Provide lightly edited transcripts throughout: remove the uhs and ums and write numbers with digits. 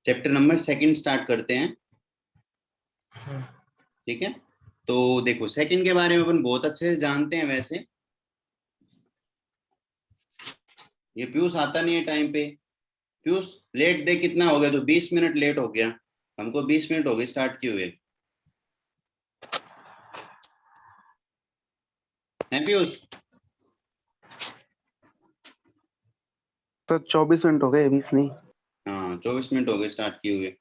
Chapter number 2 start करते हैं। ठीक है, तो देखो सेकंड के बारे में अपन बहुत अच्छे से जानते हैं। वैसे ये पीयूष आता नहीं है टाइम पे। पीयूष लेट दे, कितना हो गया? तो 20 मिनट लेट हो गया। हमको 20 मिनट हो गए स्टार्ट किए हुए हैं पीयूष। तो 24 मिनट हो गए, 20 नहीं। हाँ 24 मिनट हो गए स्टार्ट किए हुए।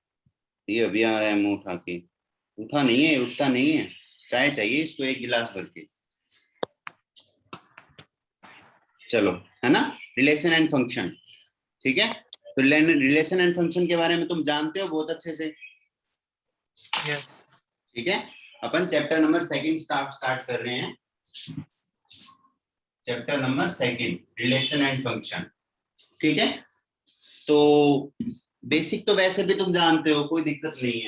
ये अभी आ रहा है मुंह उठा के। उठा नहीं है, उठता नहीं है। चाय चाहिए इसको एक गिलास भर के। चलो, है ना। Relation and function. ठीक है, तो रिलेशन एंड फंक्शन के बारे में तुम जानते हो बहुत अच्छे से। यस। ठीक है, अपन चैप्टर नंबर 2 स्टार्ट कर रहे हैं। Chapter number 2, relation and function. ठीक है, तो बेसिक तो वैसे भी तुम जानते हो, कोई दिक्कत नहीं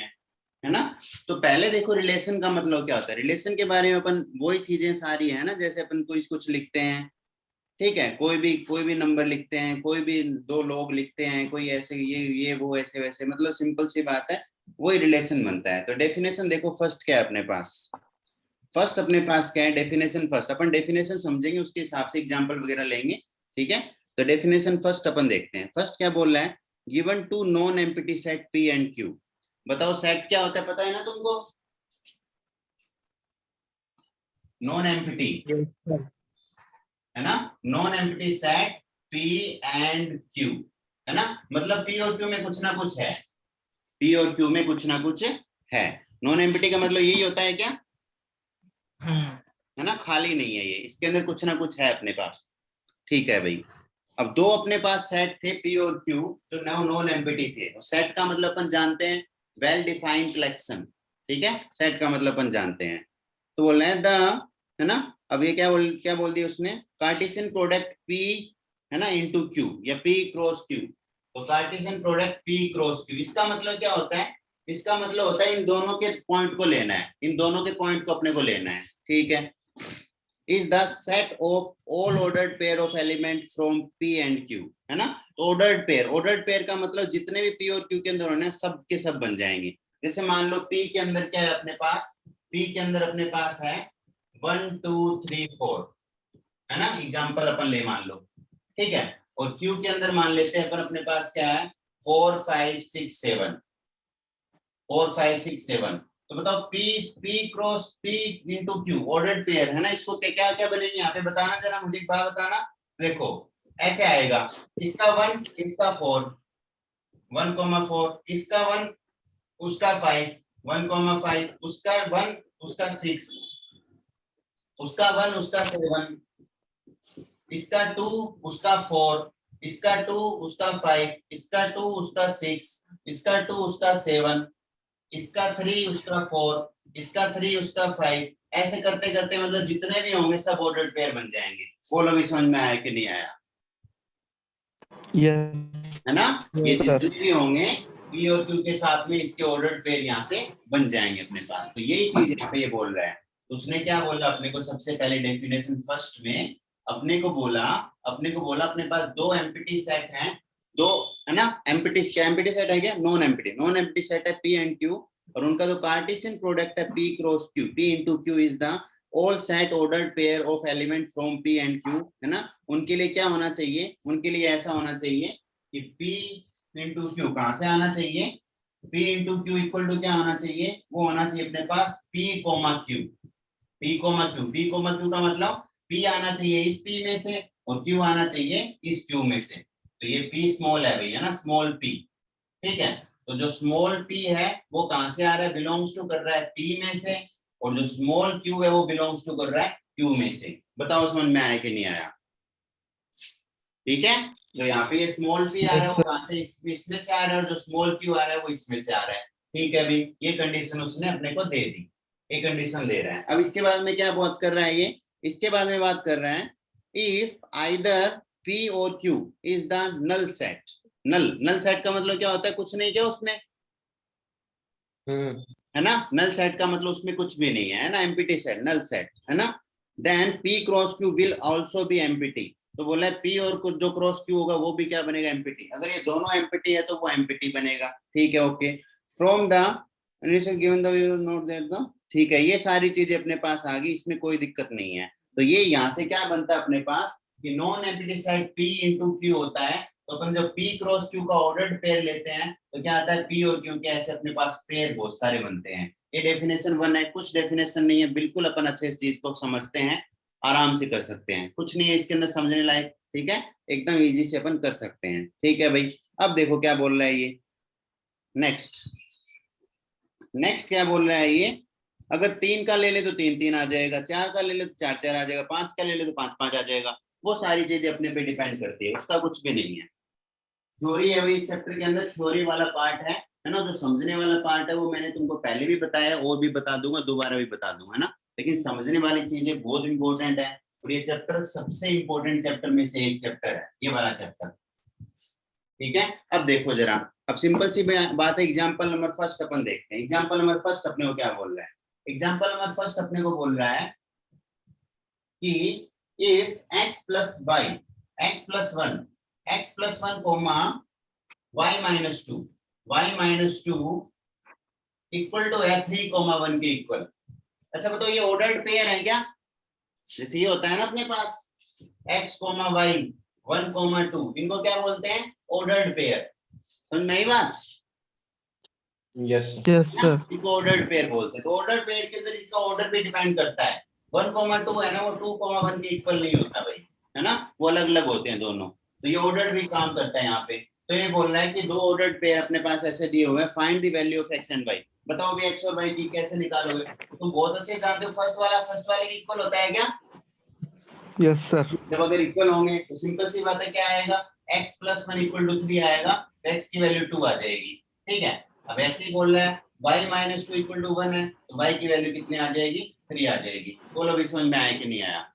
है ना। तो पहले देखो रिलेशन का मतलब क्या होता है। रिलेशन के बारे में अपन वही चीजें सारी है ना, जैसे अपन कुछ लिखते हैं। ठीक है, कोई भी नंबर लिखते हैं, कोई भी दो लोग लिखते हैं, कोई ऐसे ये वो ऐसे वैसे, मतलब सिंपल सी बात है, वही रिलेशन बनता है। तो डेफिनेशन देखो फर्स्ट क्या है अपने पास। फर्स्ट अपने पास क्या है डेफिनेशन। फर्स्ट अपन डेफिनेशन समझेंगे, उसके हिसाब से एग्जांपल वगैरह लेंगे। ठीक है, तो डेफिनेशन फर्स्ट अपन देखते हैं। फर्स्ट क्या बोल रहा है, given to non empty set P and Q. बताओ सेट क्या होता है, पता है ना तुमको? नॉन एम्प्टी, है ना। Non empty set P and Q, है ना। मतलब पी और क्यू में कुछ ना कुछ है। पी और क्यू में कुछ ना कुछ है। नॉन एम्प्टी का मतलब यही होता है क्या, है ना। खाली नहीं है ये, इसके अंदर कुछ ना कुछ है अपने पास। ठीक है भाई। अब दो अपने पास सेट थे पी और क्यू, जो नॉन एम्प्टी थे। सेट का मतलब अपन जानते हैं, वेल डिफाइंड कलेक्शन। ठीक है, सेट का मतलब अपन जानते हैं। तो बोल रहे हैं द, है ना। अब ये क्या बोल दिया उसने, कार्टेशियन प्रोडक्ट पी, है ना, इनटू क्यू या पी क्रॉस क्यू। तो Cartesian product P cross Q, इसका मतलब क्या होता है? इसका मतलब होता है इन दोनों के पॉइंट को लेना है, इन दोनों के पॉइंट को अपने को लेना है। ठीक है, is the set of all ordered pair of element from P and Q, है ना। तो ordered pair का मतलब जितने भी P और Q के अंदर होने सब के सब बन जाएंगे। जैसे मान लो P के अंदर क्या है अपने पास, P के अंदर अपने पास है 1 2 3 4, है ना। एग्जाम्पल अपन ले मान लो। ठीक है, और Q के अंदर मान लेते हैं अपन, अपने पास क्या है 4 5 6 7, 4 5 6 7। तो बताओ P P cross P into Q ordered pair, है ना। इसको क्या क्या बनेंगे यहाँ पे बताना जरा, मुझे एक बात बताना। देखो ऐसे आएगा, इसका 1 इसका 4, 1,4, इसका 1 उसका 5, 1,5, उसका 1 उसका 6, उसका 1 उसका 7, इसका 2 उसका 4, इसका 2 उसका 5, इसका 2 उसका 6, इसका 2 उसका 7, इसका 3 उसका 4, इसका 3 उसका 5। ऐसे करते करते मतलब जितने भी होंगे सब ऑर्डर्ड पेयर बन जाएंगे। बोलो भी समझ में आया कि नहीं आया? है ना। ये जितने भी होंगे पी और क्यू के साथ में इसके ऑर्डर्ड पेयर यहाँ से बन जाएंगे अपने पास। तो यही चीज यहाँ पे ये बोल रहा है। तो उसने क्या बोला अपने को, सबसे पहले डेफिनेशन फर्स्ट में अपने को बोला अपने पास दो एम्प्टी सेट हैं, दो, है ना। एम्प्टी सेट है क्या? नॉन एम्प्टी सेट है पी एंड क्यू, और उनका जो कार्टेशियन प्रोडक्ट है P cross Q, P into Q is the all set ordered pair of element from P and Q, है ना। उनके लिए क्या होना चाहिए, उनके लिए ऐसा होना चाहिए कि P इंटू क्यू कहां से आना चाहिए, P into Q equal to क्या होना चाहिए, वो होना चाहिए अपने पास P comma Q. P comma Q का मतलब P आना चाहिए इस P में से और Q आना चाहिए इस Q में से। तो ये P स्मॉल है भैया ना, स्मॉल P। ठीक है, तो जो स्मॉल P है वो कहां से आ रहा है, बिलोंग्स टू कर रहा है P में से, और जो स्मॉल Q है वो बिलोंग्स टू कर रहा है Q में से। बताओ समझ में आया कि नहीं आया? ठीक है, जो यहाँ पे ये स्मॉल p आ रहा है वो कहां से, इसमें से आ रहा है, और जो स्मॉल q आ रहा है वो इसमें से आ रहा है। ठीक है अभी ये कंडीशन उसने अपने को दे दी, ये कंडीशन दे रहा है। अब इसके बाद में क्या बात कर रहा है ये, इसके बाद में बात कर रहा है इफ आइदर p और q is the null set. Null set का मतलब क्या होता है, कुछ नहीं क्या उसमें, है ना। नल सेट का मतलब उसमें कुछ भी नहीं है ना, एम्प्टी सेट, नल सेट, है ना। Then p cross q will also be empty. तो बोला है पी और कुछ जो क्रॉस क्यू होगा वो भी क्या बनेगा, एम्पिटी। अगर ये दोनों एम्पिटी है तो वो एम्पिटी बनेगा। ठीक है, okay. From the given the note that the, ठीक है, ये सारी चीजें अपने पास आ गई, इसमें कोई दिक्कत नहीं है। तो ये यहाँ से क्या बनता है अपने पास कि non empty set P into Q होता है। तो अपन जब P क्रॉस क्यू का ऑर्डर्ड पेयर लेते हैं तो क्या आता है, P और Q के ऐसे अपने पास पेयर बहुत सारे बनते हैं। ये डेफिनेशन 1 है, कुछ डेफिनेशन नहीं है, बिल्कुल अपन अच्छे इस चीज को समझते हैं, आराम से कर सकते हैं, कुछ नहीं है इसके अंदर समझने लायक। ठीक है, एकदम इजी से अपन कर सकते हैं। ठीक है भाई, अब देखो क्या बोल रहा है ये नेक्स्ट। नेक्स्ट क्या बोल रहा है ये, अगर 3 का ले ले तो 3 3 आ जाएगा, 4 का ले ले तो 4 4 आ जाएगा, 5 का ले ले तो 5 5 आ जाएगा। वो सारी चीजें अपने पे डिपेंड करती है, उसका कुछ भी नहीं है। थ्योरी है भाई, इस चैप्टर के अंदर थ्योरी वाला पार्ट है ना। जो समझने वाला पार्ट है वो मैंने तुमको पहले भी बताया और भी बता दूंगा, दोबारा भी बता दूंगा ना। लेकिन समझने वाली चीजें बहुत इंपॉर्टेंट है, और ये चैप्टर सबसे इंपॉर्टेंट चैप्टर में से एक चैप्टर है, ये वाला चैप्टर। ठीक है, अब देखो जरा, अब सिंपल सी बात है, एग्जाम्पल नंबर फर्स्ट अपन देखते हैं। एग्जाम्पल नंबर फर्स्ट अपने को क्या बोल रहा है, एग्जाम्पल नंबर फर्स्ट अपने को बोल रहा है कि if x plus Y, x plus one comma y minus two equal to है 3,1 के इक्वल। अच्छा बताओ ये ऑर्डर्ड पेयर है क्या? जैसे ये होता है ना अपने पास x कोमा y 1,2, इनको क्या बोलते हैं, ऑर्डर्ड पेयर। समझ में आई बात? Yes sir. इनको ऑर्डर्ड पेयर बोलते हैं। तो ऑर्डर्ड पेयर के अंदर इनका ऑर्डर भी डिपेंड करता है। 1,2 है ना, वो 2,1 के इक्वल नहीं होता भाई, है ना, वो अलग अलग होते हैं दोनों। तो ये ऑर्डर्ड भी काम करता है यहाँ पे। तो ये बोल रहा है कि दो ऑर्डर्ड पेयर अपने पास ऐसे दिए हुए हैं, find the value of x and y। बताओ भी x और y की कैसे निकालोगे? तुम बहुत अच्छे जानते हो, फर्स्ट वाले के इक्वल होता है क्या? Yes sir. जब अगर इक्वल होंगे तो सिंपल सी बात है, क्या आएगा, x प्लस 1 इक्वल टू 3 आएगा, तो x की वैल्यू 2 आ जाएगी। ठीक है, अब ऐसे ही बोल रहा है y माइनस 2 इक्वल टू 1 है, तो y की वैल्यू कितनी आ जाएगी, 3 आ जाएगी। बोलो भी समझ में आया कि नहीं आया?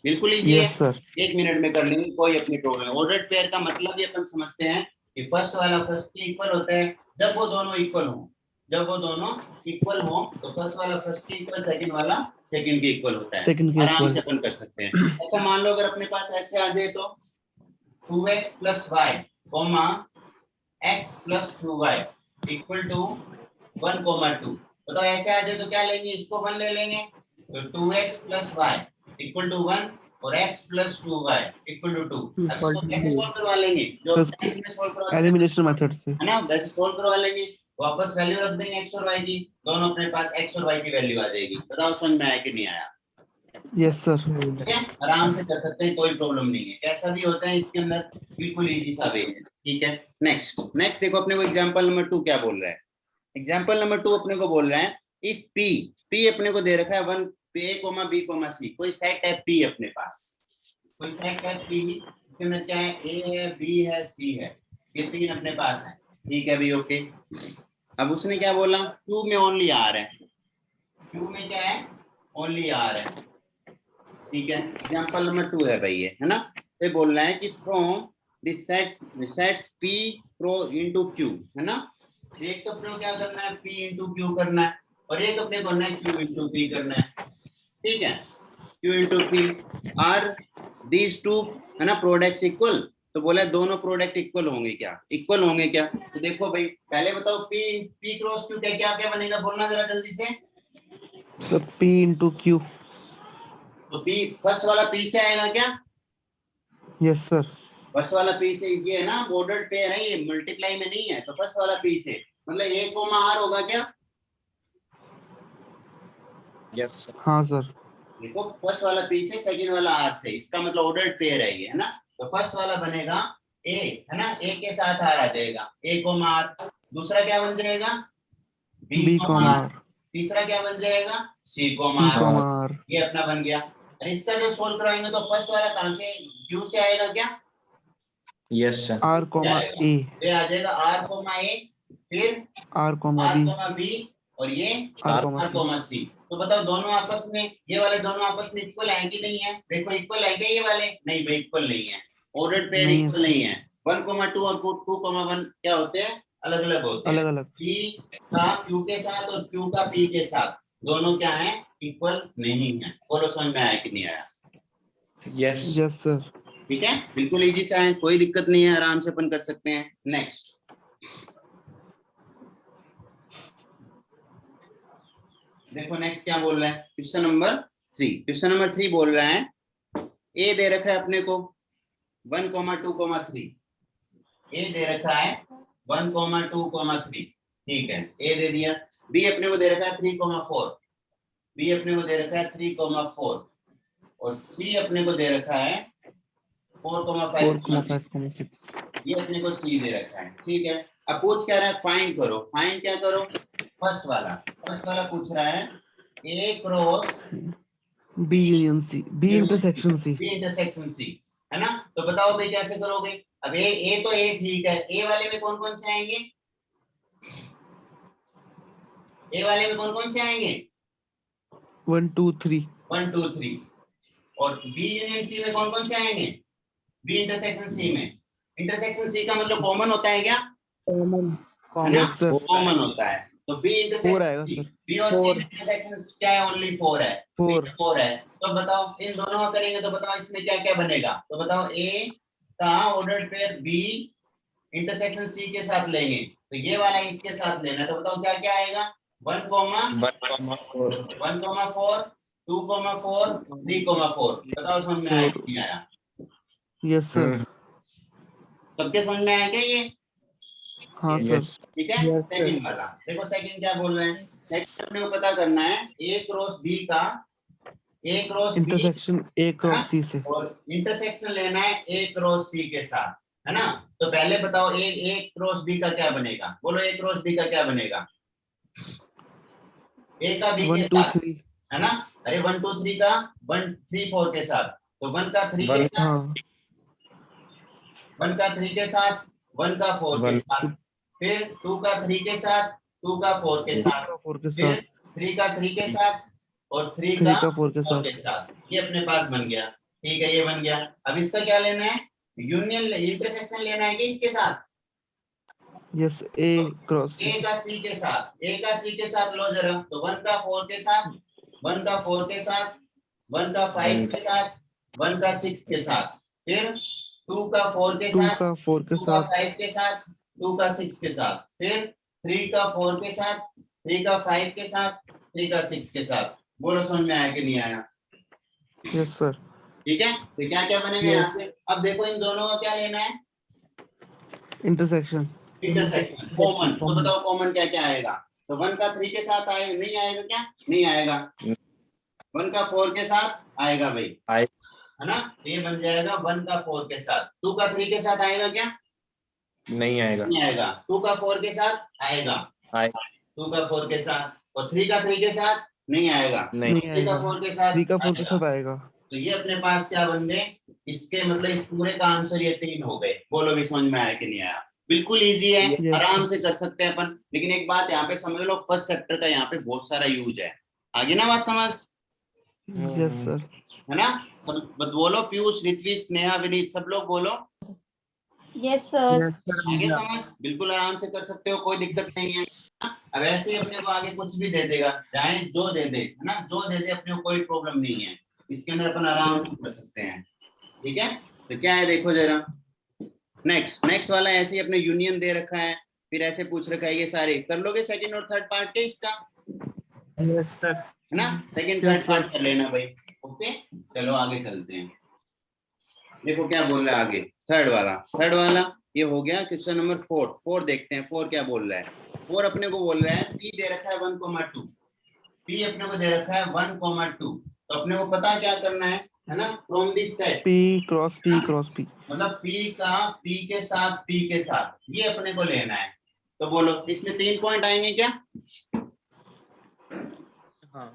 बिल्कुल इजी है, यस सर। 1 मिनट में कर लेंगे, कोई अपनी प्रॉब्लम। ऑर्डर्ड पेयर का मतलब ये अपन समझते हैं कि फर्स्ट वाला फर्स्ट के इक्वल होता है जब वो दोनों इक्वल हो। जब वो दोनों इक्वल हो तो फर्स्ट वाला फर्स्ट के इक्वल, सेकंड वाला सेकंड के इक्वल होता है। सेकंड के आराम इक्वल। से अपन कर सकते हैं। अच्छा मान लो अगर अपने पास ऐसे आ जाए तो 2x plus Y comma x plus 2y equal to 1,2। बताओ ऐसे आ जाए तो क्या लेंगे, इसको 1 ले लेंगे, तो 2x plus Y equal to 1 और x plus 2y equal to 2। अब इसको कैसे सोल्व करवा लेंगे, जो इसमें सोल्व करवा एलिमिनेशन मेथड से, है ना, वैसे सोल्व करवा लेंगे। वापस वैल्यू रख देंगे x और y की, दोनों अपने पास x और y की वैल्यू आ जाएगी। बताओ समझ में आया कि नहीं आया? Yes sir. ठीक है, आराम से कर सकते हैं, कोई प्रॉब्लम नहीं है, कैसा भी हो जाए इसके अंदर, बिल्कुल इजी सा वे है। ठीक है, नेक्स्ट देखो अपने को एग्जांपल नंबर 2 क्या बोल रहा है। एग्जांपल नंबर 2 अपने को बोल रहा है इफ p अपने को दे रखा है 1 a, b, c, कोई सेट है p अपने पास, कोई सेट है p, इसके अंदर क्या है, a है, b है, c है, ये तीन अपने पास है। ठीक है भाई, ओके। अब उसने क्या बोला, q में ओनली r है, q में क्या है, ओनली r है। ठीक है, एग्जांपल नंबर 2 है भाई ये, है ना। ये बोल रहा है कि from this sets p pro into q, है ना। एक तो अपने को क्या करना है, p इंटू क्यू करना है, और एक अपने को करना है q इंटू p करना है। ठीक है, q into p are these two, है ना, प्रोडक्ट्स इक्वल। तो बोला दोनों प्रोडक्ट इक्वल होंगे क्या, इक्वल होंगे क्या? तो देखो भाई पहले बताओ p क्रॉस q क्या क्या क्या बनेगा, बोलना जरा जल्दी से। Sir p into Q. तो p फर्स्ट वाला p से आएगा क्या? Yes sir. फर्स्ट वाला p से, ये है ना बॉर्डर्ड पेयर है, ये मल्टीप्लाई में नहीं है, तो फर्स्ट वाला p से मतलब a कोमा r होगा क्या? यस हाँ सर। देखो फर्स्ट वाला p से, सेकंड वाला r से, इसका मतलब ऑर्डर्ड पेयर है ये, है ना। तो फर्स्ट वाला बनेगा a, है ना, a के साथ r आ जाएगा, a कोमा r। दूसरा क्या बन जाएगा, b b comma comma r। r। तीसरा क्या बन जाएगा, c c comma r। Comma r। ये अपना बन गया। और इसका जब सोल्व कराएंगे तो फर्स्ट वाला कहां से, q से आएगा क्या? Yes sir r comma a। ये आ जाएगा r कोमा a, फिर r comma r b। Comma b, और ये r r comma c। Comma c। तो बताओ दोनों आपस में, ये वाले दोनों आपस में इक्वल है कि नहीं है? देखो इक्वल है क्या ये वाले? नहीं भाई इक्वल नहीं है, ऑर्डर्ड पेयर नहीं है इक्वल सर। नहीं है। 1,2 और 2,1 क्या होते हैं, अलग अलग होते हैं। अलग अलग। p का q के साथ और q का p के साथ, दोनों क्या है, इक्वल नहीं है। बोलो समझ में आया कि नहीं आया? Yes yes sir. ठीक है, बिल्कुल इजी सा है, कोई दिक्कत नहीं है, आराम से अपन कर सकते हैं। नेक्स्ट देखो, नेक्स्ट क्या बोल रहा है, क्वेश्चन नंबर 3। क्वेश्चन नंबर 3 बोल रहा है ए दे रखा है अपने को 1, 2, 3। ए दे रखा है 1, 2, 3, ठीक है, ए दे दिया। बी अपने को दे रखा है 3, 4। बी अपने को दे रखा है 3, 4 और सी अपने को दे रखा है 4, 5, 6। ये अपने को सी दे रखा है, ठीक है। अब पूछ क्या रहा है, फाइंड करो। फाइंड क्या करो, फर्स्ट वाला पूछ रहा है A cross B union C, B intersection C. B intersection C, है ना। तो बताओ भाई कैसे करोगे। अब ए तो ए ठीक है, ए वाले में कौन कौन से आएंगे, ए वाले में कौन कौन से आएंगे 1, 2, 3। 1, 2, 3। और बी यूनियन सी में कौन कौन से आएंगे, बी इंटरसेक्शन सी में। इंटरसेक्शन सी का मतलब कॉमन होता है क्या, कॉमन होता है। तो बी इंटरसेक्शन सी, बी और सी में इंटरसेक्शन क्या है, ओनली 4 है, 4 है। तो बताओ इन दोनों का करेंगे तो बताओ इसमें क्या क्या बनेगा। तो बताओ ए का order pair B intersection C के साथ लेंगे, तो ये वाला इसके साथ लेना है। तो बताओ क्या क्या आएगा, 1, 4, 2, 4, 3, 4। बताओ समझ में आया नहीं आया। Yes sir. सबके समझ में आया क्या ये, हाँ सर। ठीक है। सेकंड वाला देखो, सेकंड क्या बोल रहे हैं, सेकंड अपने को पता करना है ए क्रॉस बी का, A cross B intersection A cross C से, और इंटरसेक्शन लेना है ए क्रॉस सी के साथ, है ना। तो पहले बताओ ए क्रॉस बी का क्या बनेगा, बोलो ए क्रॉस बी का क्या बनेगा, ए का बी के 1, 2, साथ, 3। है ना। अरे 1, 2, 3 का 1, 3, 4 के साथ, तो 1 का 3 के साथ, हाँ 1 का 3 के साथ, 1 का 4 के साथ, फिर 2 का 3 के साथ, 2 का 4 के साथ, 4 के फिर साथ, 3 का 3 के साथ और 3 3 का का 4 के 4 साथ। के साथ। ये अपने पास बन गया, ठीक है, ये बन गया। अब इसका क्या लेना है, यूनियन इंटरसेक्शन लेना है कि इसके साथ, यस ए क्रॉस ए सी। का सी के साथ, ए का सी के साथ लो जरा। तो 1 का 4 के साथ, 1 का 4 के साथ, 1 का 5 के साथ, 1 का 6 के साथ, फिर 2 का 4 के 2 साथ, का 4 के 2 का साथ, 5 के साथ, 2 का 6 के साथ, फिर 3 का 4 के साथ, 3 का 5 के साथ, 3 का 6 के साथ। बोलो समझ में आया कि नहीं आया, यस सर। ठीक है। तो क्या क्या बनेगा यहाँ से, अब देखो इन दोनों का क्या लेना है, इंटरसेक्शन, इंटरसेक्शन कॉमन। तो बताओ कॉमन क्या क्या आएगा। तो 1 का 3 के साथ आएगा, नहीं आएगा क्या, नहीं आएगा। 1 का 4 के साथ आएगा भाई, है ना। ये बन जाएगा 1 का 4 के साथ। 2 का 3 के साथ आएगा क्या, नहीं आएगा, नहीं आएगा। 2 का 4 के साथ आएगा, 2 का 4 के साथ। और 3 का 3 के साथ नहीं आएगा, नहीं 3 का 4 के साथ 3 का 4 के आएगा। साथ आएगा। तो ये अपने पास क्या बन गए, इसके मतलब इस पूरे का आंसर ये 3 हो गए। बोलो भी समझ में आया कि नहीं आया, बिल्कुल इजी है, Yes. आराम से कर सकते हैं अपन। लेकिन एक बात यहाँ पे समझ लो, फर्स्ट चैप्टर का यहाँ पे बहुत सारा यूज है। आगे ना बात समझ, यस सर। है ना। सब बोलो, पीयूष, ऋत्विक, स्नेहा, विनीत, सब लोग बोलो यस सर। आगे समझ, बिल्कुल आराम से कर सकते हो, कोई दिक्कत नहीं है। अब ऐसे ही अपने को आगे कुछ भी दे देगा, चाहे जो दे दे, है ना, जो दे दे अपने को कोई प्रॉब्लम नहीं है, इसके अंदर अपन आराम से कर सकते हैं, ठीक है। तो क्या है देखो जरा, नेक्स्ट वाला ऐसे ही अपने यूनियन दे रखा है, फिर ऐसे पूछ रखा है, ये सारे कर लोगे सेकंड और थर्ड पार्ट के इसका, यस सर। है ना। सेकंड थर्ड पार्ट कर लेना भाई, ओके। चलो आगे चलते हैं, देखो क्या बोल रहा है आगे। थर्ड वाला ये हो गया क्वेश्चन नंबर 4 देखते हैं 4 क्या बोल रहा है। 4 अपने को बोल रहा है पी दे रखा है 1, 2, पी अपने को दे रखा है 1, 2। तो अपने को पता क्या करना है ना, from this set P cross P, मतलब पी का पी के साथ ये अपने को लेना है। तो बोलो इसमें 3 पॉइंट आएंगे क्या, हाँ।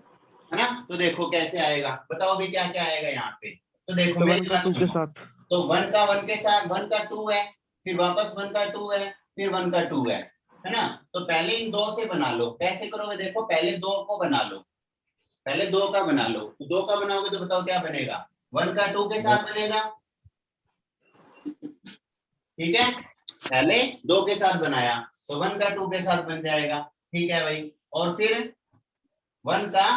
है ना। तो देखो कैसे आएगा, बताओ भी क्या क्या आएगा यहाँ पे। तो देखो मेरे पास 2 के साथ, तो 1 का 1 के साथ, 1 का 2 है, फिर वापस 1 का 2 है, फिर 1 का 2 है ना। तो पहले इन 2 से बना लो। कैसे करोगे, देखो पहले 2 को बना लो, पहले 2 का बना लो। तो 2 का बनाओगे तो बताओ क्या बनेगा, 1 का 2 के साथ बनेगा, ठीक है। पहले 2 के साथ बनाया तो 1 का 2 के साथ बन जाएगा, ठीक है भाई। और फिर 1 का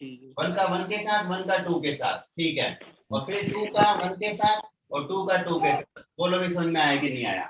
1 का 1 के साथ, 1 का 2 के साथ, ठीक है, और फिर 2 का 1 के साथ और 2 का 2 के साथ। बोलो भी समझ में आया कि नहीं आया?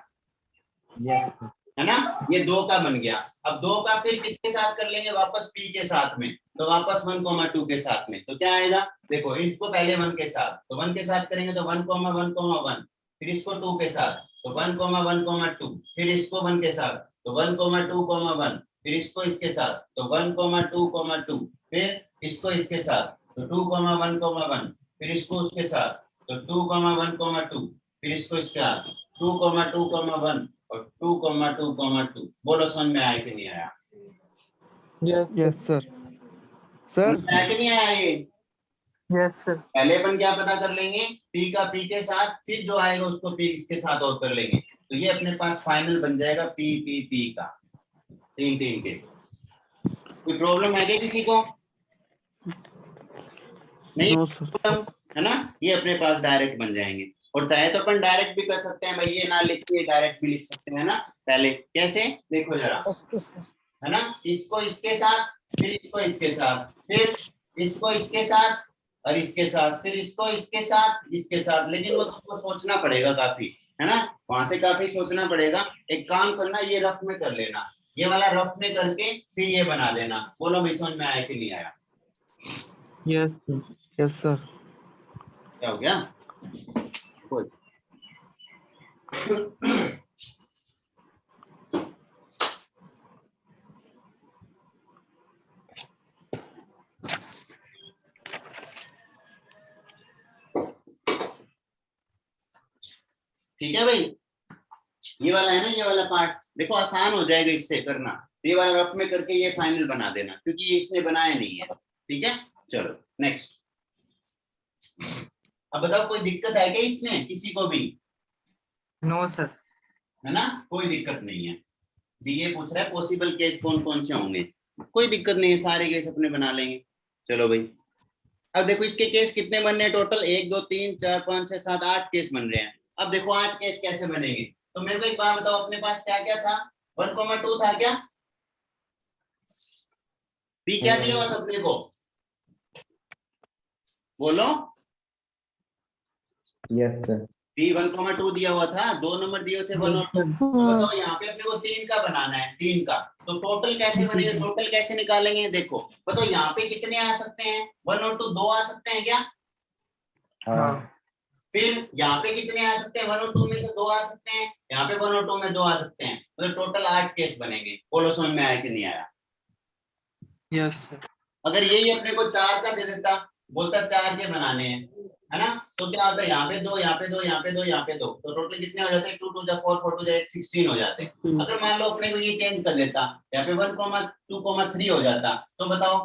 है ना, ये 2 का बन गया। अब 2 का फिर किसके साथ कर लेंगे वापस, p के साथ में, तो वापस 1,2 के साथ में, तो क्या आएगा, देखो इनको पहले 1 के साथ, तो 1 के साथ करेंगे तो 1,1,1, फिर इसको 2 के साथ तो 1,1,2, फिर इसको 1 के साथ तो 1,2,1, फिर इसको इसके साथ तो 1,2,2, फिर इसको इसके साथ तो 2,1,1, फिर इसको उसके साथ तो 2,1,2, फिर इसको इसके साथ 2,2,1 और 2,2,2। बोलो समझ में आया कि नहीं आया? Yes sir. समझ सर में आया कि नहीं आया? ये यस सर। पहले अपन क्या पता कर लेंगे, p का p के साथ, फिर जो आएगा उसको p इसके साथ और कर लेंगे, तो ये अपने पास फाइनल बन जाएगा p p p का, 3 3 के। कोई प्रॉब्लम है क्या किसी को? नहीं नो सर। प्रॉब्लम, है ना, ये अपने पास डायरेक्ट बन जाएंगे। और चाहे तो अपन डायरेक्ट भी कर सकते हैं भाई, ये ना लिख के डायरेक्ट भी लिख सकते हैं ना। पहले कैसे, देखो जरा, है ना, इसको इसके साथ, फिर इसको इसके साथ, फिर इसको इसके साथ और इसके साथ, फिर इसको इसके साथ इसके साथ, लेकिन वो तुमको सोचना पड़ेगा काफी, है ना, वहां से काफी सोचना पड़ेगा। एक काम करना, ये रफ में कर लेना, ये वाला रफ में करके फिर ये बना देना। बोलो भाई समझ में आया कि नहीं आया? Yes sir. क्या हो गया? कोई ठीक है भाई, ये वाला है ना, ये वाला पार्ट देखो आसान हो जाएगा इससे करना। ये वाला रफ में करके ये फाइनल बना देना, क्योंकि ये इसने बनाया नहीं है। ठीक है, चलो नेक्स्ट। अब बताओ कोई दिक्कत है क्या इसमें किसी को भी? No sir. है ना, कोई दिक्कत नहीं है। ये पूछ रहा है पॉसिबल केस कौन कौन से होंगे, कोई दिक्कत नहीं है, सारे केस अपने बना लेंगे। चलो भाई, अब देखो इसके केस कितने बन रहे हैं टोटल, 1 2 3 4 5 6 7 8 केस बन रहे हैं। अब देखो 8 केस कैसे बनेंगे, तो मेरे को एक बात बताओ, अपने पास क्या क्या था, 1,2 था क्या, पी क्या दिया हुआ था अपने को, बोलो। Yes sir. पी 1,2 दिया हुआ था, 2 नंबर दिए थे 1 और 2। तो बताओ यहाँ पे अपने को 3 का बनाना है, 3 का, तो टोटल कैसे बनेगा, टोटल कैसे निकालेंगे? देखो बताओ यहाँ पे कितने आ सकते हैं, 1 और 2 2 आ सकते हैं क्या? हाँ। फिर यहाँ पे कितने आ सकते हैं, 1 और 2 में से 2 आ सकते हैं, यहाँ पे 1 और 2 में 2 आ सकते हैं, तो टोटल 8 केस बनेंगे। बोलो समझ में आया कि नहीं आया? Yes sir. अगर यही अपने को 4 का दे देता, बोलता 4 के बनाने हैं, है ना, तो क्या होता है, यहाँ पे 2 यहाँ पे 2 यहाँ पे 2 यहाँ पे 2, तो टोटल कितने हो जाते हैं, 2 2 जा 4 4 2 जा 8 16 हो जाते हैं। अगर मान लो अपने को ये चेंज कर देता, यहाँ पे 1,2,3 हो जाता, तो बताओ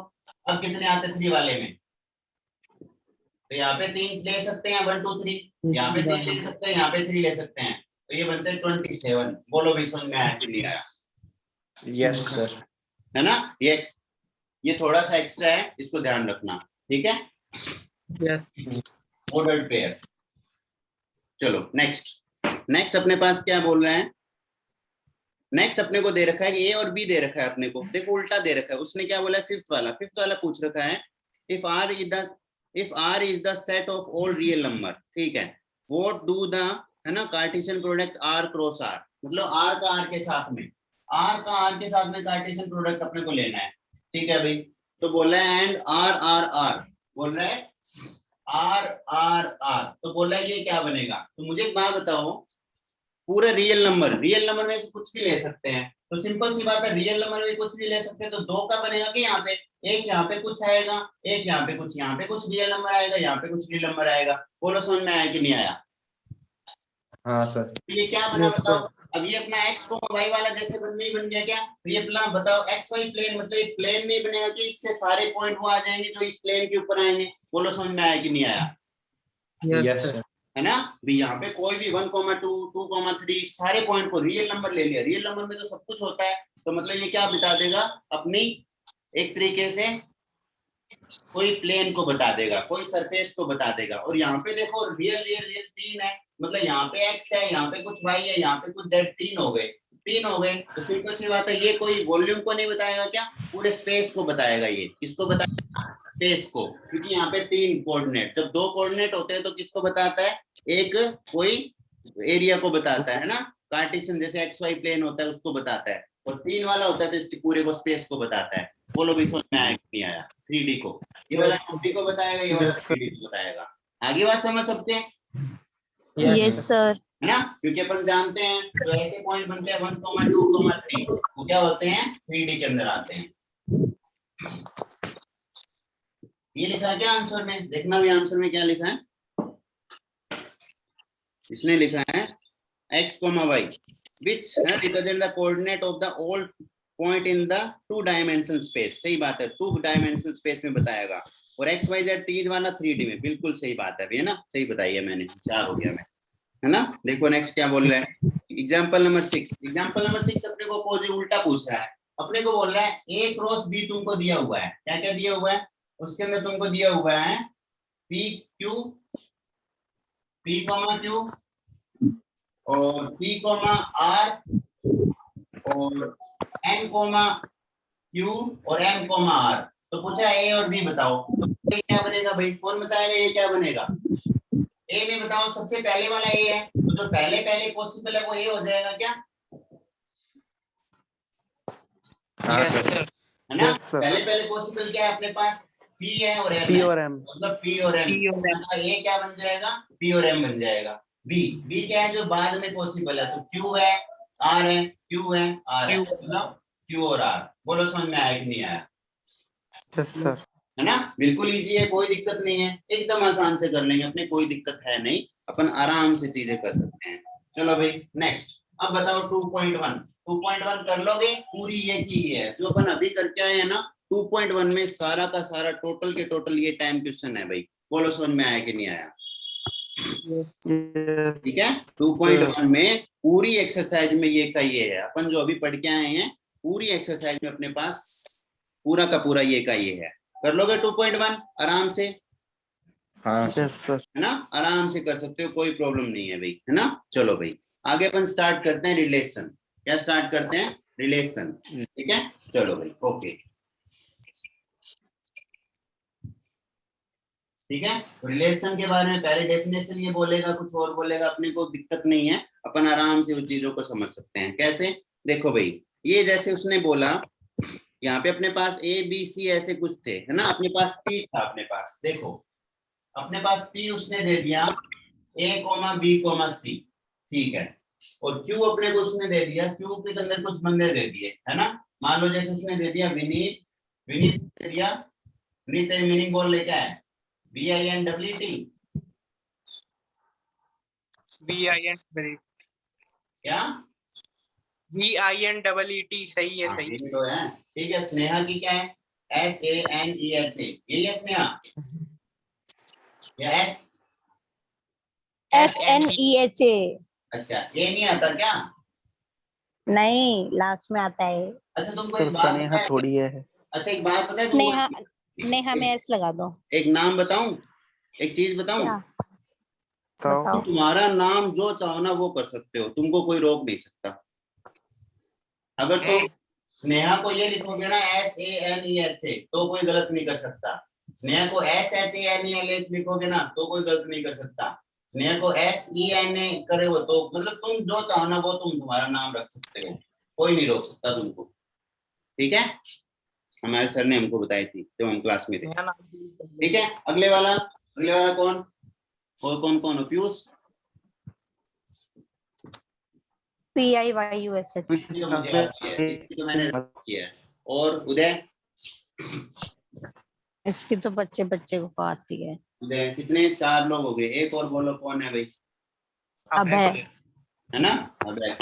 अब कितने आते 3 वाले में, तो यहाँ पे 3 ले सकते हैं, 1 2 3, यहाँ पे 3 ले सकते हैं, यहाँ पे 3 ले सकते हैं, तो ये बनते हैं 27। बोलो भी समझ में आया कि नहीं आया? Yes sir. है ना, ये थोड़ा सा एक्स्ट्रा है, इसको ध्यान रखना, ठीक है। यस। Ordered pair. चलो नेक्स्ट अपने पास क्या बोल रहे हैं, नेक्स्ट अपने को दे रखा है ए और बी दे रखा है अपने को, देखो उल्टा दे रखा है, उसने क्या बोला है, फिफ्थ वाला पूछ रखा है, if r is the set of all real number, ठीक है, what do the, है ना, Cartesian product r cross r, मतलब r का r के साथ में, कार्टेशियन प्रोडक्ट अपने को लेना है, ठीक है भाई। तो बोल रहा है एंड r बोल रहा है r, तो बोल रहा है ये क्या बनेगा, तो मुझे एक बात बताओ, पूरे रियल नंबर में से कुछ भी ले सकते हैं, तो सिंपल सी बात है, रियल नंबर में कुछ भी ले सकते हैं, तो 2 का बनेगा कि यहाँ पे एक, यहाँ पे कुछ आएगा, एक यहाँ पे कुछ रियल नंबर आएगा, यहाँ पे कुछ रियल नंबर आएगा। बोलो समझ में आया कि नहीं आया? हाँ सर। तो ये क्या बना बताओ, अब ये अपना x को y वाला जैसे नहीं बन गया क्या, तो ये प्लान बताओ x y प्लेन, मतलब ये प्लेन नहीं बनेगा कि इससे सारे पॉइंट वो आ जाएंगे जो इस प्लेन के ऊपर आएंगे। बोलो समझ में आया कि नहीं आया? Yes sir. है ना, भी यहाँ पे कोई भी 1, 2, 2, 3 सारे पॉइंट को रियल नंबर ले लिया, रियल नंबर में तो सब कुछ होता है, तो मतलब ये क्या बता देगा, अपनी एक तरीके से कोई प्लेन को बता देगा, कोई सरफेस को बता देगा। और यहाँ पे देखो रियल 3 है, मतलब यहाँ पे x है, यहाँ पे कुछ y है, यहाँ पे कुछ z, 3 हो गए, तो सिंपल सी बात है, ये कोई वॉल्यूम को नहीं बताएगा क्या, पूरे स्पेस को बताएगा। ये किसको बताएगा? स्पेस को, क्योंकि यहाँ पे 3 कोऑर्डिनेट, जब 2 कोऑर्डिनेट होते हैं तो किसको बताता है, एक कोई एरिया को बताता है ना, कार्टेशियन जैसे एक्स वाई प्लेन होता है उसको बताता है, और 3 वाला होता है तो इसके पूरे को स्पेस को बताता है। बोलो भी समझ में आया कि नहीं आया? 3D को, ये वाला 2D को बताएगा, ये वाला 3D को बताएगा। आगे बात समझ सकते हैं, Yes, sir. है ना, क्योंकि अपन जानते हैं जो ऐसे पॉइंट बनते हैं 1, 2, 3 वो क्या होते हैं, 3D के अंदर आते हैं। ये लिखा है क्या आंसर में, देखना भी आंसर में क्या लिखा है, इसने लिखा है x, y which represent the coordinate of the all point in the 2 dimensional space। सही बात है, 2 dimensional space में बताएगा, और x y z 3 वाला 3D में, बिल्कुल सही बात है अभी, है ना, सही बताई है मैंने, होशियार हो गया मैं, है ना। देखो नेक्स्ट क्या बोल रहा है, एग्जांपल नंबर 6। एग्जांपल नंबर 6 अपने को अपोजिट उल्टा पूछ रहा है, अपने को बोल रहा है a क्रॉस b तुमको दिया हुआ है, क्या क्या दिया हुआ है, उसके अंदर तुमको दिया हुआ है p q और p r और n q और m r, तो पूछा a और b बताओ, तो ये क्या बनेगा भाई, कौन बताएगा ये क्या बनेगा, ए में बताओ, सबसे पहले वाला ए है, तो जो पहले पहले पॉसिबल है वो ए हो जाएगा क्या, Yes, sir. है ना। Yes, sir. पहले पहले पॉसिबल क्या है अपने पास, P है और M P है, और M। मतलब P और M, P और M। मतलब A क्या बन जाएगा, P और M बन जाएगा। B क्या है जो बाद में पॉसिबल है, तो Q है, R है, Q है, R है, मतलब Q और R। बोलो समझ में आया कि नहीं आया? Yes, sir. है ना, बिल्कुल इजी है, कोई दिक्कत नहीं है, एकदम आसान से कर लेंगे अपने, कोई दिक्कत है नहीं, अपन आराम से चीजें कर सकते हैं। चलो भाई नेक्स्ट, अब बताओ 2.1 कर लोगे, पूरी ये की है जो अपन अभी करके आए हैं ना, 2.1 में सारा का सारा टोटल के टोटल ये टाइम क्वेश्चन है भाई। बोलो समझ में आया कि नहीं आया? Yes, ठीक है, 2.1 में पूरी एक्सरसाइज में ये का ये है, अपन जो अभी पढ़ के आए हैं पूरी एक्सरसाइज में अपने पास पूरा का पूरा ये का ये है। कर लोगे 2.1 आराम से? हाँ है ना, आराम से कर सकते हो, कोई प्रॉब्लम नहीं है भाई, है ना। चलो भाई आगे अपन स्टार्ट करते हैं रिलेशन। क्या स्टार्ट करते हैं? रिलेशन। ठीक है, चलो भाई ओके। ठीक है, रिलेशन के बारे में पहले डेफिनेशन ये बोलेगा, कुछ और बोलेगा, अपने को दिक्कत नहीं है, अपन आराम से उस चीजों को समझ सकते हैं। कैसे? देखो भाई, ये जैसे उसने बोला यहाँ पे अपने पास ए बी सी ऐसे कुछ थे, है ना, अपने पास पी था, अपने पास देखो अपने पास पी उसने दे दिया a, b, c, ठीक है, और क्यू अपने को उसने दे दिया, क्यू के अंदर कुछ बंदे दे दिए, है ना। मान लो जैसे उसने दे दिया विनीत दे दिया, विनीत मीनिंग बोल ले क्या है, BINWT, BINEET, क्या BINEET, सही है, हाँ सही। ये तो है। ठीक है, स्नेहा की क्या है, SANEHA, यही है स्नेहा या SNEHA। अच्छा ये नहीं आता क्या? नहीं, लास्ट में आता है। अच्छा तुमको सर एक बात स्नेहा पता है, थोड़ी है। अच्छा एक बात पता है स्नेहा, तुमको, नेहा में एस लगा दो। एक नाम बताऊं, एक चीज बताऊं, क्या? बताओ। बताओ। तुम्हारा नाम जो चाहो ना वो कर सकते हो, तुमको कोई रोक नहीं सकता। अगर तुम स्नेहा को ये लिखोगे ना SANEHA तो कोई गलत नहीं कर सकता, स्नेहा को SHANELH लिखोगे ना तो कोई गलत नहीं कर सकता, स्नेहा को SENA करे हो तो मतलब तुम जो चाहो ना वो तुम तुम्हारा नाम रख सकते हो, कोई नहीं रोक सकता तुमको। ठीक है, हमारे सर ने हमको बताई थी जब हम क्लास में थे। ठीक है, अगले वाला कौन, और कौन कौन हो? पीयूष, PIYUSH। इसकी तो मुझे आती है, इसकी तो मैंने किया है। और उदय, इसकी तो बच्चे बच्चे को आती है। उदय कितने? 4 लोग हो गए, एक और बोलो कौन है भाई? अभय। है ना, अभय,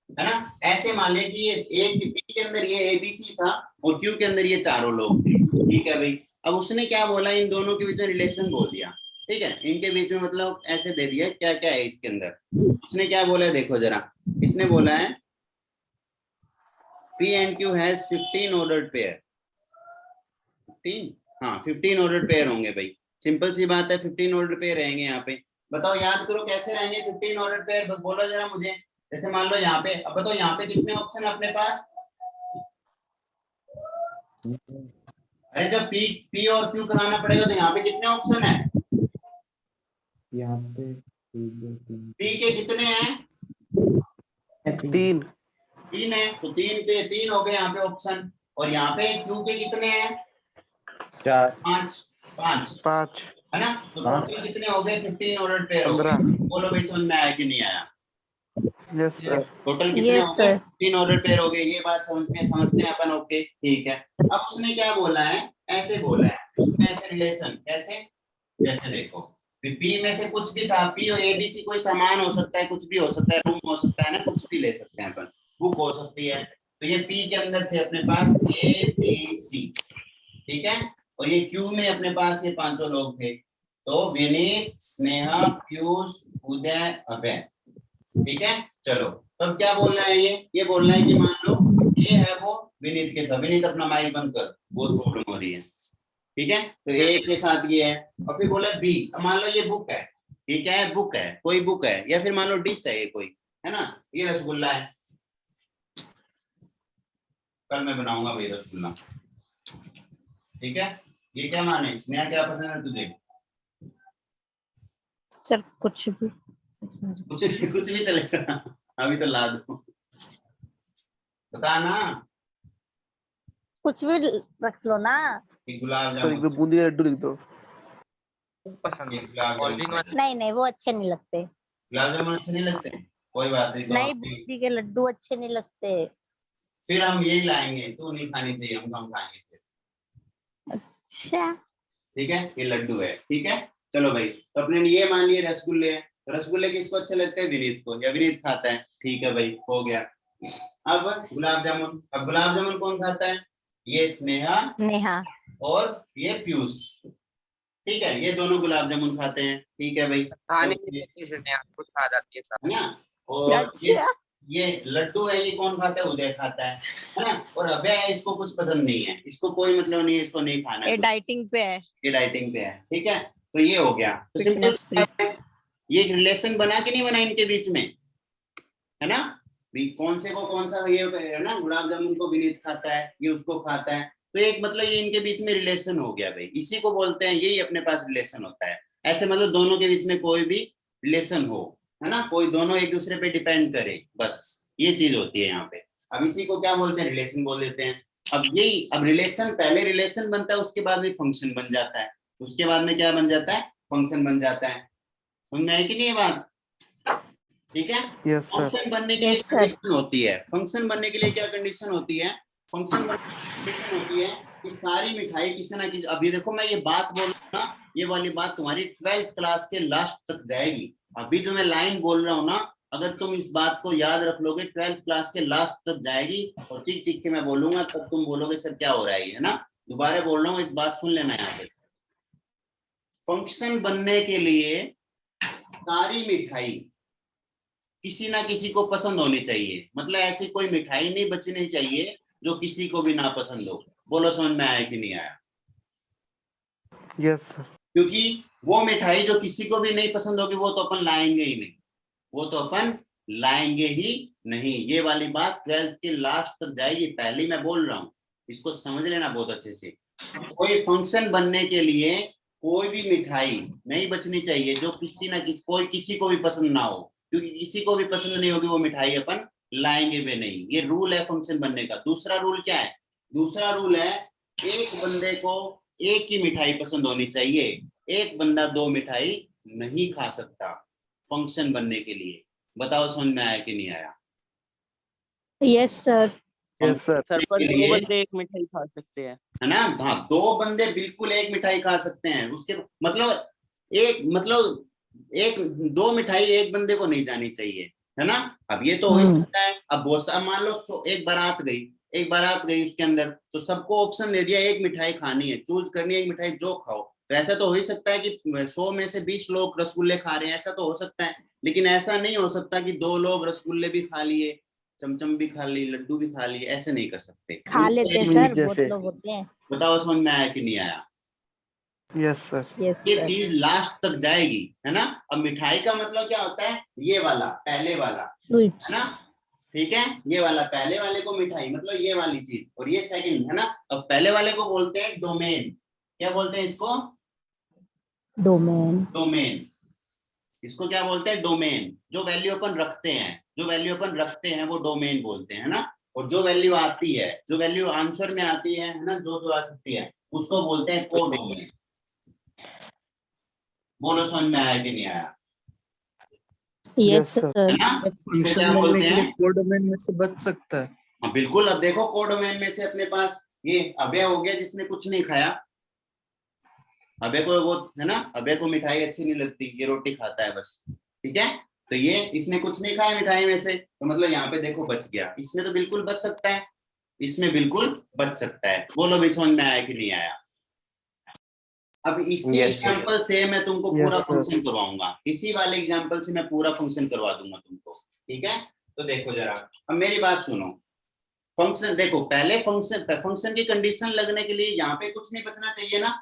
है ना। ऐसे मान लिया कि ये एक पी के अंदर ये ABC था और क्यू के अंदर ये चारों लोग थे। ठीक है भाई, अब उसने क्या बोला, इन दोनों के बीच में रिलेशन बोल दिया। ठीक है, इनके बीच में मतलब ऐसे दे दिया क्या क्या है इसके अंदर। उसने क्या बोला है देखो जरा, इसने बोला है P and Q has 15 ordered pair, 15, हाँ 15 ordered pair होंगे भाई, सिंपल सी बात है, 15 ordered pair रहेंगे यहाँ पे। बताओ याद करो कैसे रहेंगे 15 ordered pair, बोलो जरा मुझे। जैसे मान लो यहाँ पे, अब बताओ यहाँ पे कितने ऑप्शन है अपने पास, अरे जब पी पी और क्यू कराना पड़ेगा तो यहाँ पे कितने ऑप्शन है? यहाँ पे 1 2 3 पी के कितने हैं? 3 3 है, तो 3 पे 3 हो गए यहाँ पे ऑप्शन। और यहाँ पे क्यू के कितने हैं? 4 5 5 5 है ना? तो हाँ। टोटल कितने हो गए? 15 ऑर्डर पेयर हो गए। 15 बोलो भाई समझ में आया कि नहीं आया? यस सर टोटल कितने Yes, हो गए? sir. 3 ऑर्डर पेयर हो गए। ये बात समझते हैं अपन। ओके ठीक है। अब उसने क्या बोला है? ऐसे बोला है उसने, ऐसे रिलेशन कैसे? जैसे देखो पी में से कुछ भी था, पी और एबीसी कोई सामान हो सकता है, कुछ भी हो सकता है, रूम हो सकता है ना, कुछ भी ले सकते हैं अपन, बुक हो सकती है। तो ये पी के अंदर थे अपने पास ए बी सी, ठीक है। और ये क्यू में अपने पास ये 5 लोग थे, तो विनीत, स्नेहा, पीयूष, उदय, अभय, ठीक है। चलो तब क्या बोल रहा है ये बोल रहा है कि मान लो ये है वो विनीत के साथ। विनीत अपना माइक बंद कर, बहुत प्रॉब्लम हो रही है, ठीक है। तो ए के साथ ये है, और फिर बोला बी। अब मान लो ये बुक है, ये क्या है? बुक है, कोई बुक है, या फिर मान लो डिश है ये कोई, है ना। ये रसगुल्ला है, कल मैं बनाऊंगा भाई रसगुल्ला, ठीक है। ये क्या माने? स्नेहा क्या पसंद है तुझे? सर कुछ भी कुछ भी चलेगा, अभी तो ला दो, बता ना। कुछ भी रख लो ना। गुलाब सर एक जामुन, दो बूंदी के लड्डू लिख दो पसंद है गुलाब ऑल इन जामुन, वन। नहीं वो अच्छे नहीं लगते। गुलाब जामुन अच्छे नहीं लगते? कोई बात नहीं, तो नहीं हम बूंदी के लड्डू अच्छे नहीं लगते। फिर हम यही लाएंगे। तू नहीं खानी चाहिए, हम खाएंगे फिर, अच्छा ठीक है। ये लड्डू है, ठीक है। चलो भाई, तो अपने ये मान लिए रसगुल्ले हैं। रसगुल्ले किसको अच्छे लगते हैं? विनीत को, या विनीत खाता है, ठीक है भाई, हो गया। अब गुलाब जामुन, अब गुलाब जामुन कौन खाता है? ये स्नेहा स्नेहा। और ये पीयूष, ठीक है। ये दोनों गुलाब जामुन खाते हैं, ठीक है भाई। खाने तो की चीज है आपको खा जाती है है साथ। ना। और अच्छा ये लड्डू है, ये कौन खाता है? उदय खाता है ना। और अभय है, इसको कुछ पसंद नहीं है, इसको कोई मतलब नहीं है, इसको नहीं खाना है ये कुछ। डाइटिंग पे है। ये डाइटिंग पे है, ठीक है। तो ये हो गया, तो सिंपल फिटनेस फ्री। है। ये एक रिलेशन बना कि नहीं बना इनके बीच में, है ना। भी कौन से को कौन सा, ये है ना, गुलाब जामुन को विनीत खाता है, ये उसको खाता है, तो एक मतलब ये इनके बीच में रिलेशन हो गया भाई। इसी को बोलते हैं, यही अपने पास रिलेशन होता है। ऐसे मतलब दोनों के बीच में कोई भी रिलेशन हो, है ना, कोई दोनों एक दूसरे पे डिपेंड करे, बस ये चीज होती है यहाँ पे। अब इसी को क्या बोलते हैं? रिलेशन बोल देते हैं। अब रिलेशन, पहले रिलेशन बनता है, उसके बाद में फंक्शन बन जाता है, उसके बाद में क्या बन जाता है? फंक्शन बन जाता है। समझ में आई कि नहीं ये बात? ठीक है। यस सर फंक्शन बनने के लिए यस सर। कंडीशन होती है। फंक्शन बनने के लिए क्या कंडीशन होती है? फंक्शन बनने की कंडीशन होती है कि सारी मिठाई किसी ना किसी, अभी देखो मैं ये बात बोल रहा हूँ ना, ये वाली बात तुम्हारी 12th क्लास के लास्ट तक जाएगी। अभी जो मैं लाइन बोल रहा हूँ ना, अगर तुम इस बात को याद रख लोगे, 12th क्लास के लास्ट तक जाएगी। और चीख चीख के मैं बोलूंगा, तब तुम बोलोगे सर क्या हो रहा है ना। दोबारा बोल रहा हूँ, एक बात सुन लेना यहाँ पे। फंक्शन बनने के लिए सारी मिठाई किसी ना किसी को पसंद होनी चाहिए। मतलब ऐसी कोई मिठाई नहीं बचनी चाहिए जो किसी को भी ना पसंद हो। बोलो समझ में आया कि नहीं आया? यस सर क्योंकि वो मिठाई जो किसी को भी नहीं पसंद होगी, वो तो अपन लाएंगे ही नहीं, वो तो अपन लाएंगे ही नहीं। ये वाली बात 12th के लास्ट तक जाएगी, पहले मैं बोल रहा हूँ, इसको समझ लेना बहुत अच्छे से। कोई फंक्शन बनने के लिए कोई भी मिठाई नहीं बचनी चाहिए जो किसी ना किसी, कोई किसी को भी पसंद ना हो, क्योंकि किसी को भी पसंद नहीं होगी वो मिठाई अपन लाएंगे भी नहीं। ये रूल है फंक्शन बनने का। दूसरा रूल क्या है? दूसरा रूल है, एक बंदे को एक ही मिठाई पसंद होनी चाहिए। एक बंदा 2 मिठाई नहीं खा सकता फंक्शन बनने के लिए। बताओ समझ में आया कि नहीं आया? Yes sir. Yes sir sir पर 2 बंदे एक मिठाई खा सकते हैं। है ना। हाँ, 2 बंदे बिल्कुल एक मिठाई खा सकते हैं। उसके मतलब एक 2 मिठाई एक बंदे को नहीं जानी चाहिए, है ना। अब ये तो हो ही सकता है। अब बहुत सा, मान लो एक बारात गई उसके अंदर, तो सबको ऑप्शन दे दिया एक मिठाई खानी है, चूज करनी है एक मिठाई जो खाओ। तो ऐसा तो हो ही सकता है कि 100 में से 20 लोग रसगुल्ले खा रहे हैं, ऐसा तो हो सकता है। लेकिन ऐसा नहीं हो सकता कि 2 लोग रसगुल्ले भी खा लिए, चमचम भी खा ली, लड्डू भी खा लिए, ऐसे नहीं कर सकते। खा लेते मीट सर, बहुत जैसे लोग होते हैं। बताओ समझ में आया कि नहीं आया? यस सर यस ये सर। चीज लास्ट तक जाएगी, है ना। अब मिठाई का मतलब क्या होता है? ये वाला, पहले वाला, स्वीट्स। है ना। ठीक है, ये वाला पहले वाले को मिठाई मतलब ये वाली चीज, और ये सेकंड है ना। अब पहले वाले को बोलते हैं डोमेन। क्या बोलते हैं इसको? डोमेन। डोमेन। इसको क्या बोलते हैं? डोमेन। जो वैल्यू अपन रखते हैं, जो वैल्यू अपन रखते हैं वो डोमेन बोलते हैं ना। और जो वैल्यू आती है, जो वैल्यू आंसर में आती है ना, जो आ सकती है उसको बोलते हैं कोडोमेन। बोलो समझ में आया कि नहीं आया? Yes sir. है सर। ना? इसको फंक्शन क्या बनने बोलते के लिए हैं? कोडोमेन में से बच सकता है। हाँ बिल्कुल। अब देखो कोडोमेन में से अपने पास ये अभय हो गया जिसने कुछ नहीं खाया। अभय को वो है ना, अभय को मिठाई अच्छी नहीं लगती, ये रोटी खाता है बस। ठीक है, तो ये इसने कुछ नहीं खाया मिठाई में से, तो मतलब यहाँ पे देखो बच गया। इसमें तो बिल्कुल बच सकता है, इसमें बिल्कुल बच सकता है। बोलो भी समझ में आया कि नहीं आया? अब इसी Yes, sir. एग्जाम्पल से मैं तुमको Yes, पूरा sir. फंक्शन करवाऊंगा। इसी वाले एग्जाम्पल से मैं पूरा फंक्शन करवा दूंगा तुमको। ठीक है, तो देखो जरा, अब मेरी बात सुनो। फंक्शन देखो, पहले फंक्शन की कंडीशन लगने के लिए यहाँ पे कुछ नहीं बचना चाहिए ना,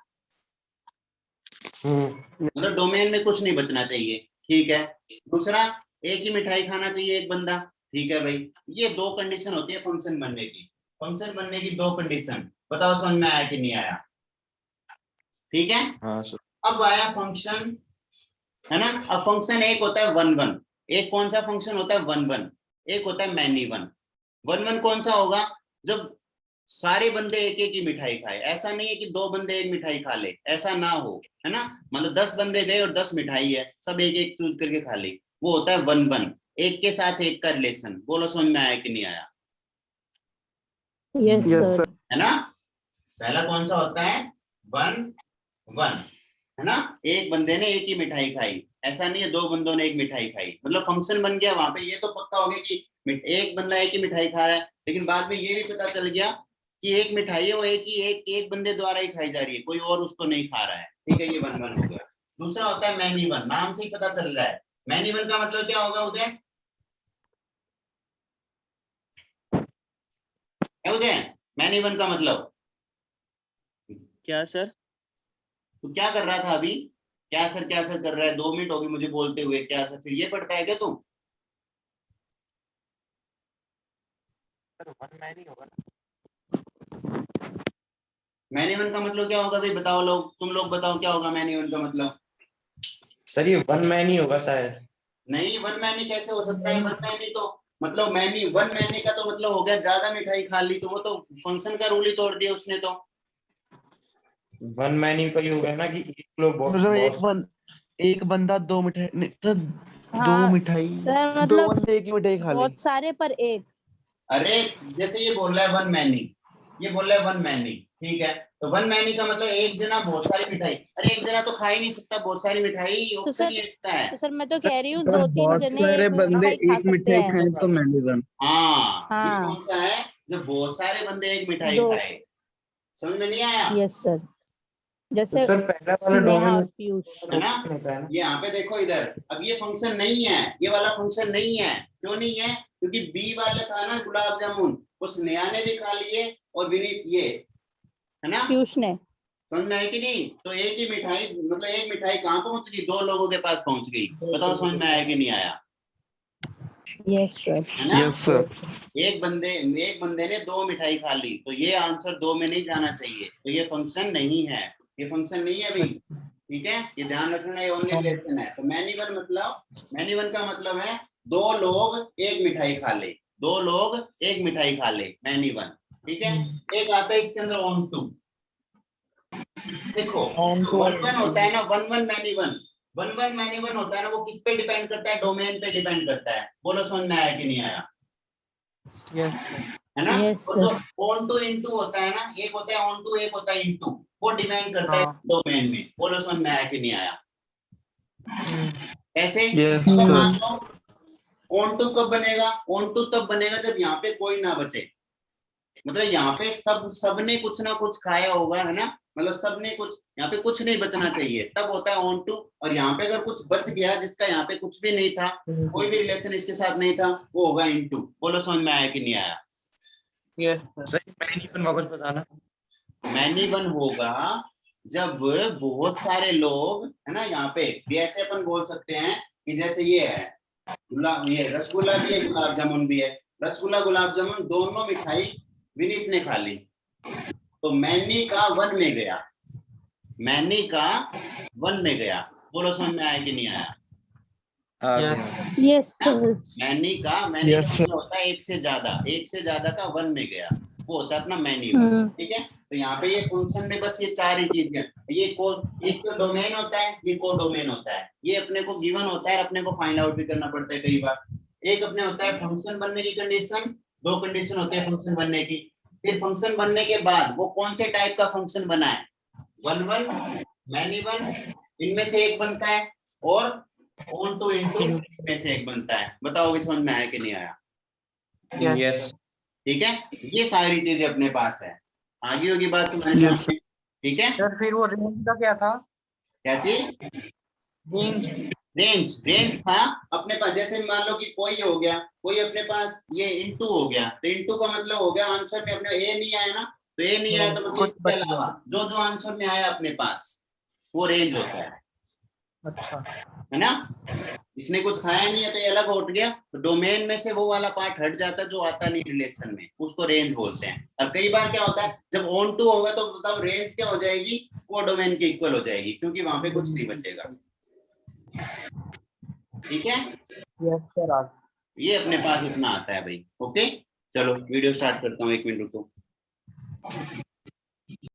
मतलब डोमेन में कुछ नहीं बचना चाहिए। ठीक है, दूसरा एक ही मिठाई खाना चाहिए एक बंदा। ठीक है भाई, ये दो कंडीशन होती है फंक्शन बनने की। फंक्शन बनने की दो कंडीशन, बताओ समझ में आया कि नहीं आया? ठीक है, हाँ सर। अब आया फंक्शन, है ना। अब फंक्शन एक होता है वन वन। एक कौन सा फंक्शन होता है? One one. एक होता है मैनी वन। वन वन कौन सा होगा? जब सारे बंदे एक एक ही मिठाई खाए। ऐसा नहीं है कि दो बंदे एक मिठाई खा ले, ऐसा ना हो, है ना। मतलब 10 बंदे गए और 10 मिठाई है, सब एक एक चूज करके खा ली, वो होता है वन वन। एक के साथ एक का रिलेशन। बोलो समझ में आया कि नहीं आया? Yes Yes, sir. sir. है ना। पहला कौन सा होता है? वन वन, है ना। एक बंदे ने एक ही मिठाई खाई, ऐसा नहीं है दो बंदों ने एक मिठाई खाई, मतलब फंक्शन बन गया वहां पे। ये तो पक्का हो गया कि एक बंदा एक ही मिठाई खा रहा है, लेकिन बाद में ये भी पता चल गया कि एक मिठाई है वो एक बंदे द्वारा ही खाई जा रही है, कोई और उसको नहीं खा रहा है। ठीक है, ये वन वन हो गया। दूसरा होता है मैनी वन। नाम से ही पता चल रहा है, मैनी वन का मतलब क्या होगा उदय? उदय, मैनी वन का मतलब क्या सर? तू क्या कर रहा था अभी? क्या सर कर रहा है? 2 मिनट हो गए मुझे बोलते हुए क्या सर, फिर ये पढ़ता है क्या तू? मैनी वन का मतलब क्या होगा भाई? बताओ लोग, तुम लोग बताओ क्या होगा मैनी वन का मतलब? सर ये वन मैन ही होगा शायद। नहीं, वन मैनी कैसे हो सकता है? वन मैनी तो मतलब मैनी, वन मैनी का तो मतलब हो गया ज्यादा मिठाई खा ली, तो वो तो फंक्शन का रूल ही तोड़ दिया उसने तो। वन मैन ही का ही होगा ना कि एक लोग मतलब एक बंदा दो मिठाई नहीं, सर दो हाँ मिठाई, सर, दो मतलब बंदे एक ही मिठाई खा ले। बहुत सारे पर एक। अरे जैसे ये बोल रहा है वन मैनी, ये बोल रहा है वन मैनी, ठीक है। तो वन मैनी का मतलब एक जना बहुत सारी मिठाई। अरे एक जना तो खा ही नहीं सकता बहुत सारी मिठाई, तो ऑप्शन सर ये लिखता है। तो सर मैं तो कह रही हूँ और 2-3 बहुत जने सारे एक बंदे मिठाई खा एक सकते मिठाई हैं। खाएं तो मैंने बन। हाँ, ये हाँ कौन सा है? जब बहुत सारे बंदे एक मिठाई दो। खाए। समझ में नहीं आया? यस सर, तो जैसे सर पहला वाला स्नेहा डोमेन और पीयूष। है ना। होता है ना। ये यहाँ पे देखो इधर, अब ये फंक्शन नहीं है, ये वाला फंक्शन नहीं है। क्यों नहीं है? क्योंकि बी वाला था ना गुलाब जामुन, वो स्नेहा ने भी खा लिए और विनीत ये, है ना। पीयूष ने। समझ में आया कि नहीं? तो एक ही मिठाई, मतलब एक मिठाई कहाँ पहुंच गई? 2 लोगों के पास पहुंच गई। बताओ समझ में आया कि नहीं आया? Yes sir. है ना। Yes, sir. एक बंदे ने 2 मिठाई खा ली, तो ये आंसर 2 में नहीं जाना चाहिए, तो ये फंक्शन नहीं है, ये फंक्शन नहीं है भाई। ठीक है, ये ध्यान रखना, ये ओनली रिलेशन है। तो मैनी वन का मतलब है 2 लोग एक मिठाई खा ले, 2 लोग एक मिठाई खा ले, मैनी वन। ठीक है, एक आता है इसके अंदर ऑन टू। देखो वन वन होता है ना, वन वन मैनी वन होता है ना, वो किस पे डिपेंड करता है? डोमेन पे डिपेंड करता है। बोलो समझ में आया कि नहीं आया? यस है ना। Yes, और जो ऑन टू इनटू होता है ना, एक होता है ऑन टू, एक होता है इनटू, वो डिपेंड करता है डोमेन में। बोलो समझ में आया कि नहीं आया? कैसे? Yes, अगर sir. मान लो ऑन टू कब बनेगा? ऑन टू तब बनेगा जब यहाँ पे कोई ना बचे, मतलब यहाँ पे सबने कुछ ना कुछ खाया होगा, है ना। मतलब सबने कुछ, यहाँ पे कुछ नहीं बचना चाहिए, तब होता है ऑन टू। और यहाँ पे अगर कुछ बच गया जिसका यहाँ पे कुछ भी नहीं था, कोई भी रिलेशन इसके साथ नहीं था, वो होगा इनटू। बोलो समझ में आया कि नहीं आया? सर मैन ही वापस बताना। मैनी वन होगा जब बहुत सारे लोग, है ना, यहाँ पे भी ऐसे अपन बोल सकते हैं कि जैसे ये है गुलाब, ये रसगुल्ला भी है, गुलाब जामुन भी है, रसगुल्ला गुलाब जामुन दोनों मिठाई विनीत ने खा ली, तो मैनी का वन में गया, मैनी का वन में गया। बोलो समझ में आया कि नहीं आया? यस यस मैनी का Yes, sir. मतलब होता है एक से ज्यादा का वन में गया, वो होता है अपना मैनी। ठीक है, तो यहाँ पे ये फंक्शन में बस ये चार ही चीजें, ये एक तो डोमेन होता है, ये को डोमेन होता है, ये अपने को गिवन होता है, अपने को फाइंड आउट भी करना पड़ता है कई बार। एक अपने होता है फंक्शन बनने की कंडीशन, दो कंडीशन होते हैं फंक्शन बनने की। फिर फंक्शन बनने के बाद वो कौन से टाइप का फंक्शन बना है, वन वन, मैनी वन, इनमें से एक बनता है, और ऑन टू इनटू में से एक बनता है। बताओ समझ में आया कि नहीं आया? यस ठीक है, ये सारी चीजें अपने पास है। आगे होगी बात तुम्हारे Yes. सामने। ठीक है, सर फिर वो रेंज का क्या था? क्या चीज? रेंज रेंज था अपने पास। जैसे मान लो कि कोई हो गया, कोई अपने पास ये इनटू हो गया, तो इनटू का मतलब हो गया आंसर में अपने ए नहीं आया ना, तो ए नहीं आया तो बस इसके अलावा जो जो आंसर में आया अपने पास वो रेंज होता है। अच्छा है ना? इसने कुछ खाया नहीं है तो ये अलग उठ गया, तो डोमेन में से वो वाला पार्ट हट जाता है जो आता नहीं रिलेशन में, उसको रेंज बोलते हैं। और कई बार क्या होता है जब ऑन टू होगा तो बताओ रेंज क्या हो जाएगी, वो डोमेन के इक्वल हो जाएगी, क्योंकि वहां पे कुछ नहीं बचेगा। ठीक है, यस सर ये अपने पास इतना आता है भाई। ओके, चलो वीडियो स्टार्ट करता हूँ, 1 मिनट रुको।